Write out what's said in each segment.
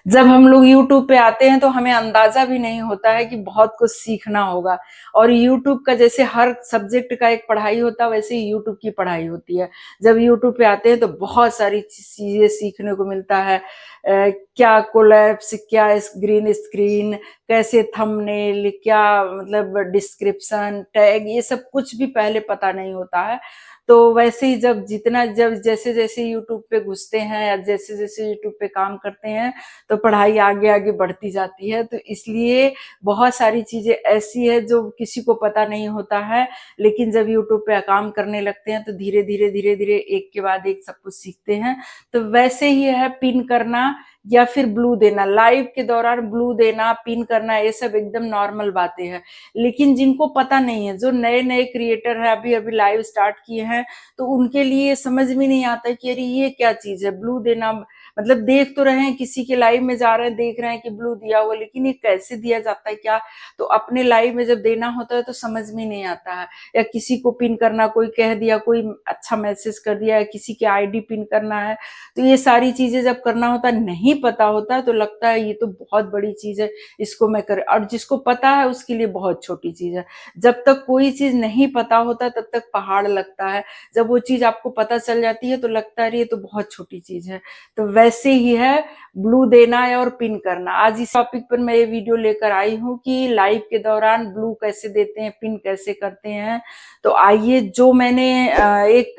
जब हम लोग यूट्यूब पे आते हैं तो हमें अंदाजा भी नहीं होता है कि बहुत कुछ सीखना होगा। और यूट्यूब का जैसे हर सब्जेक्ट का एक पढ़ाई होता है, वैसे ही यूट्यूब की पढ़ाई होती है। जब यूट्यूब पे आते हैं तो बहुत सारी चीजें सीखने को मिलता है। क्या कोलैप्स, क्या ग्रीन स्क्रीन, कैसे थंबनेल, क्या मतलब डिस्क्रिप्शन टैग, ये सब कुछ भी पहले पता नहीं होता है। तो वैसे ही जब जैसे जैसे यूट्यूब पे घुसते हैं या जैसे जैसे यूट्यूब पे काम करते हैं, तो पढ़ाई आगे आगे बढ़ती जाती है। तो इसलिए बहुत सारी चीजें ऐसी है जो किसी को पता नहीं होता है, लेकिन जब यूट्यूब पे काम करने लगते हैं तो धीरे धीरे एक के बाद एक सब कुछ सीखते हैं। तो वैसे ही है पिन करना या फिर ब्लू देना, लाइव के दौरान ब्लू देना, पिन करना, ये सब एकदम नॉर्मल बातें हैं। लेकिन जिनको पता नहीं है, जो नए नए क्रिएटर हैं, अभी अभी लाइव स्टार्ट किए हैं, तो उनके लिए समझ में नहीं आता कि अरे ये क्या चीज है ब्लू देना। मतलब देख तो रहे हैं, किसी के लाइव में जा रहे हैं, देख रहे हैं कि ब्लू दिया हुआ, लेकिन ये कैसे दिया जाता है क्या। तो अपने लाइव में जब देना होता है तो समझ में नहीं आता है। या किसी को पिन करना, कोई कह दिया, कोई अच्छा मैसेज कर दिया, या किसी के आईडी पिन करना है, तो ये सारी चीजें जब करना होता है, नहीं पता होता है, तो लगता है ये तो बहुत बड़ी चीज है, इसको मैं कर। और जिसको पता है उसके लिए बहुत छोटी चीज है। जब तक कोई चीज नहीं पता होता तब तक पहाड़ लगता है, जब वो चीज आपको पता चल जाती है तो लगता है ये तो बहुत छोटी चीज है। तो वैसे ही है ब्लू देना है और पिन करना। आज इस टॉपिक पर मैं ये वीडियो लेकर आई हूँ कि लाइव के दौरान ब्लू कैसे देते हैं, पिन कैसे करते हैं। तो आइए, जो मैंने एक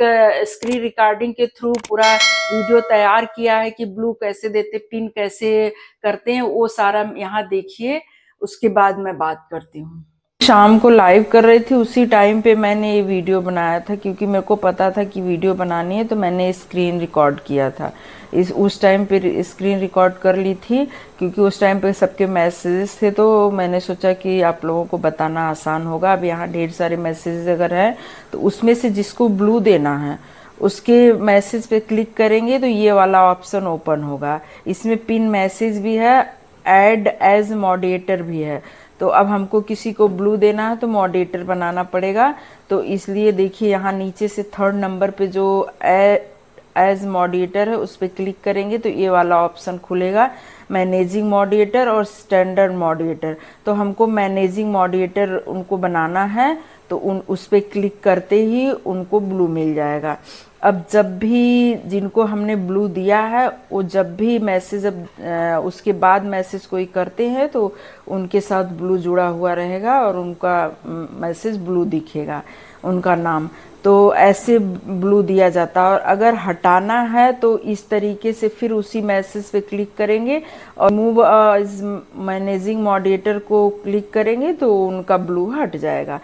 स्क्रीन रिकॉर्डिंग के थ्रू पूरा वीडियो तैयार किया है कि ब्लू कैसे देते, पिन कैसे करते हैं, वो सारा यहाँ देखिए, उसके बाद मैं बात करती हूँ। शाम को लाइव कर रही थी, उसी टाइम पे मैंने ये वीडियो बनाया था, क्योंकि मेरे को पता था कि वीडियो बनानी है, तो मैंने स्क्रीन रिकॉर्ड किया था। उस टाइम पे स्क्रीन रिकॉर्ड कर ली थी, क्योंकि उस टाइम पे सबके मैसेजेस थे, तो मैंने सोचा कि आप लोगों को बताना आसान होगा। अब यहाँ ढेर सारे मैसेजेस अगर हैं, तो उसमें से जिसको ब्लू देना है उसके मैसेज पे क्लिक करेंगे तो ये वाला ऑप्शन ओपन होगा। इसमें पिन मैसेज भी है, ऐड एज मॉडरेटर भी है। तो अब हमको किसी को ब्लू देना है तो मॉडरेटर बनाना पड़ेगा। तो इसलिए देखिए, यहाँ नीचे से थर्ड नंबर पे जो एज मॉडरेटर है उस पर क्लिक करेंगे तो ये वाला ऑप्शन खुलेगा, मैनेजिंग मॉडरेटर और स्टैंडर्ड मॉडरेटर। तो हमको मैनेजिंग मॉडरेटर उनको बनाना है, तो उस पर क्लिक करते ही उनको ब्लू मिल जाएगा। अब जब भी जिनको हमने ब्लू दिया है, वो जब भी मैसेज, अब उसके बाद मैसेज कोई करते हैं तो उनके साथ ब्लू जुड़ा हुआ रहेगा और उनका मैसेज ब्लू दिखेगा, उनका नाम। तो ऐसे ब्लू दिया जाता है। और अगर हटाना है तो इस तरीके से फिर उसी मैसेज पे क्लिक करेंगे और मूव इस मैनेजिंग मॉडरेटर को क्लिक करेंगे तो उनका ब्लू हट जाएगा।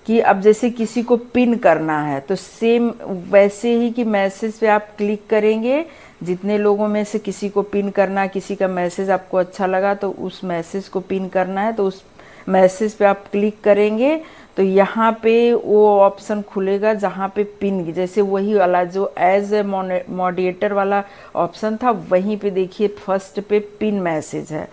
कि अब जैसे किसी को पिन करना है तो सेम वैसे ही कि मैसेज पे आप क्लिक करेंगे, जितने लोगों में से किसी को पिन करना, किसी का मैसेज आपको अच्छा लगा तो उस मैसेज को पिन करना है, तो उस मैसेज पे आप क्लिक करेंगे तो यहाँ पे वो ऑप्शन खुलेगा जहाँ पे पिन, जैसे वही वाला जो एज ए मॉडरेटर वाला ऑप्शन था, वहीं पे देखिए फर्स्ट पे पिन मैसेज है।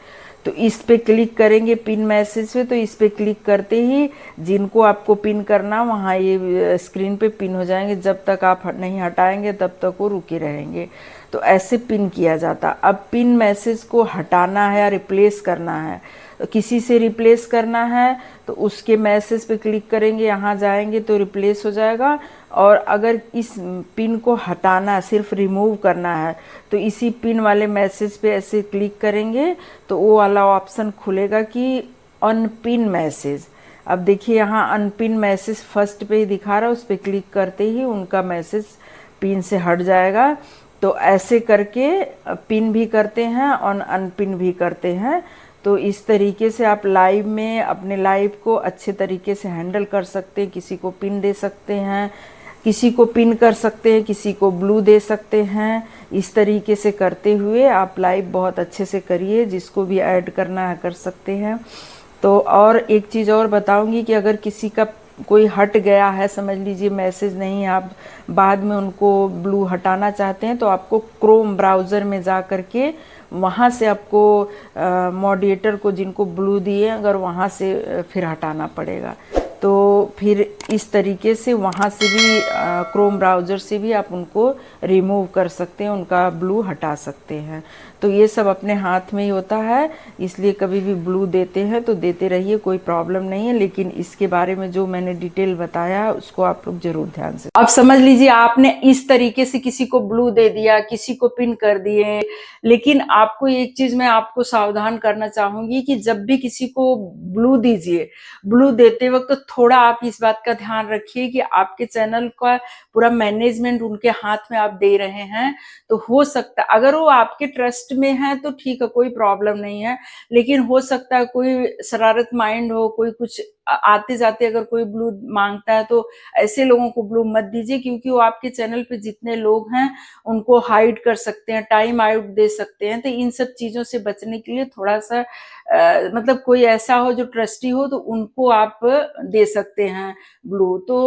तो इस पे क्लिक करेंगे पिन मैसेज पे, तो इस पे क्लिक करते ही जिनको आपको पिन करना वहाँ ये स्क्रीन पे पिन हो जाएंगे। जब तक आप नहीं हटाएंगे तब तक वो रुके रहेंगे। तो ऐसे पिन किया जाता। अब पिन मैसेज को हटाना है या रिप्लेस करना है, तो किसी से रिप्लेस करना है तो उसके मैसेज पे क्लिक करेंगे, यहाँ जाएंगे तो रिप्लेस हो जाएगा। और अगर इस पिन को हटाना, सिर्फ रिमूव करना है, तो इसी पिन वाले मैसेज पे ऐसे क्लिक करेंगे तो वो वाला ऑप्शन खुलेगा कि अनपिन मैसेज। अब देखिए यहाँ अनपिन मैसेज फर्स्ट पे ही दिखा रहा है, उस पर क्लिक करते ही उनका मैसेज पिन से हट जाएगा। तो ऐसे करके पिन भी करते हैं और अनपिन भी करते हैं। तो इस तरीके से आप लाइव में अपने लाइव को अच्छे तरीके से हैंडल कर सकते हैं। किसी को पिन दे सकते हैं, किसी को पिन कर सकते हैं, किसी को ब्लू दे सकते हैं। इस तरीके से करते हुए आप लाइव बहुत अच्छे से करिए, जिसको भी ऐड करना है कर सकते हैं। तो और एक चीज़ और बताऊंगी कि अगर किसी का कोई हट गया है, समझ लीजिए मैसेज नहीं है, आप बाद में उनको ब्लू हटाना चाहते हैं, तो आपको क्रोम ब्राउज़र में जा करके वहाँ से आपको मॉडरेटर को जिनको ब्लू दिए अगर वहाँ से फिर हटाना पड़ेगा। तो फिर इस तरीके से वहाँ से भी क्रोम ब्राउज़र से भी आप उनको रिमूव कर सकते हैं, उनका ब्लू हटा सकते हैं। तो ये सब अपने हाथ में ही होता है, इसलिए कभी भी ब्लू देते हैं तो देते रहिए, कोई प्रॉब्लम नहीं है। लेकिन इसके बारे में जो मैंने डिटेल बताया उसको आप लोग जरूर ध्यान से अब समझ लीजिए। आपने इस तरीके से किसी को ब्लू दे दिया, किसी को पिन कर दिए, लेकिन आपको एक चीज मैं आपको सावधान करना चाहूंगी कि जब भी किसी को ब्लू दीजिए, ब्लू देते वक्त तो थोड़ा आप इस बात का ध्यान रखिए कि आपके चैनल का पूरा मैनेजमेंट उनके हाथ में आप दे रहे हैं। तो हो सकता अगर वो आपके ट्रस्ट में है तो ठीक है, कोई प्रॉब्लम नहीं है। लेकिन हो सकता है कोई शरारत माइंड हो, कोई कुछ आते जाते अगर कोई ब्लू मांगता है तो ऐसे लोगों को ब्लू मत दीजिए, क्योंकि वो आपके चैनल पे जितने लोग हैं उनको हाइड कर सकते हैं, टाइम आउट दे सकते हैं। तो इन सब चीजों से बचने के लिए थोड़ा सा मतलब कोई ऐसा हो जो ट्रस्टी हो तो उनको आप दे सकते हैं ब्लू। तो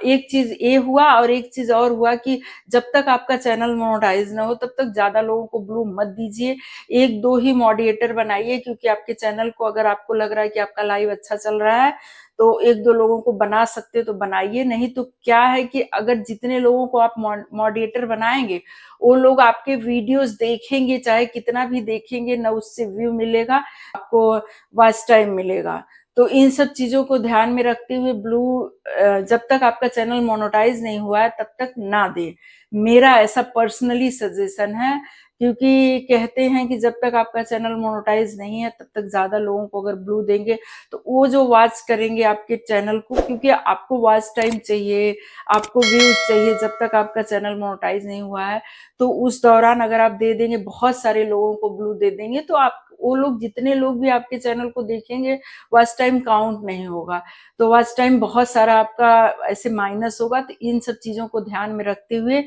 एक चीज ये हुआ, और एक चीज और हुआ कि जब तक आपका चैनल मोनेटाइज ना हो तब तक ज्यादा लोगों को ब्लू मत दीजिए। एक दो ही मॉडरेटर बनाइए, क्योंकि आपके चैनल को अगर आपको लग रहा है कि आपका लाइव अच्छा चल रहा है तो एक दो लोगों को बना सकते हो तो बनाइए। नहीं तो क्या है कि अगर जितने लोगों को आप मॉडरेटर बनाएंगे वो लोग आपके वीडियोस देखेंगे, चाहे कितना भी देखेंगे ना उससे व्यू मिलेगा, आपको वॉच टाइम मिलेगा। तो इन सब चीजों को ध्यान में रखते हुए ब्लू जब तक आपका चैनल मोनेटाइज नहीं हुआ है तब तक ना दे, मेरा ऐसा पर्सनली सजेशन है। क्योंकि कहते हैं कि जब तक आपका चैनल मोनेटाइज नहीं है तब तक ज्यादा लोगों को अगर ब्लू देंगे तो वो जो वॉच करेंगे आपके चैनल को, क्योंकि आपको वॉच टाइम चाहिए, आपको व्यूज चाहिए, जब तक आपका चैनल मोनेटाइज नहीं हुआ है। तो उस दौरान अगर आप दे देंगे, बहुत सारे लोगों को ब्लू दे देंगे, तो आप वो लोग जितने लोग भी आपके चैनल को देखेंगे वॉच टाइम काउंट नहीं होगा, तो वॉच टाइम बहुत सारा आपका ऐसे माइनस होगा। तो इन सब चीजों को ध्यान में रखते हुए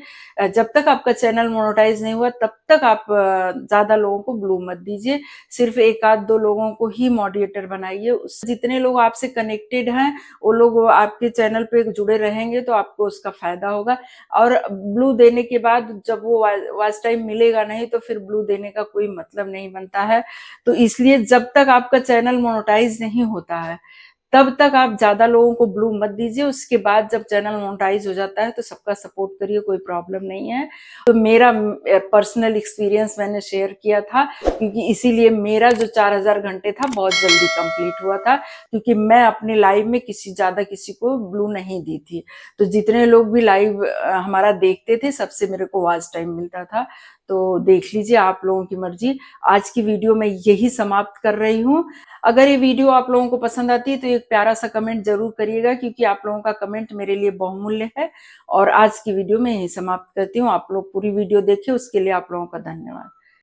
जब तक आपका चैनल मोनेटाइज नहीं हुआ तब तक आप ज्यादा लोगों को ब्लू मत दीजिए, सिर्फ एक आध दो लोगों को ही मॉडरेटर बनाइए। जितने लोग आपसे कनेक्टेड हैं वो लोग आपके चैनल पे जुड़े रहेंगे तो आपको उसका फायदा होगा। और ब्लू देने के बाद जब वो वॉच टाइम मिलेगा नहीं तो फिर ब्लू देने का कोई मतलब नहीं बनता है। तो इसलिए जब तक आपका चैनल मोनेटाइज नहीं होता है तब तक आप ज्यादा लोगों को ब्लू मत दीजिए। उसके बाद जब चैनल मोनेटाइज हो जाता है तो सबका सपोर्ट करिए, कोई प्रॉब्लम नहीं है। तो मेरा पर्सनल एक्सपीरियंस मैंने शेयर किया था, क्योंकि इसीलिए मेरा जो 4000 घंटे था बहुत जल्दी कंप्लीट हुआ था, क्योंकि मैं अपने लाइव में किसी को ब्लू नहीं दी थी। तो जितने लोग भी लाइव हमारा देखते थे सबसे मेरे को वॉच टाइम मिलता था। तो देख लीजिए, आप लोगों की मर्जी। आज की वीडियो मैं यही समाप्त कर रही हूँ। अगर ये वीडियो आप लोगों को पसंद आती है तो एक प्यारा सा कमेंट जरूर करिएगा, क्योंकि आप लोगों का कमेंट मेरे लिए बहुमूल्य है। और आज की वीडियो में यही समाप्त करती हूँ। आप लोग पूरी वीडियो देखिए, उसके लिए आप लोगों का धन्यवाद।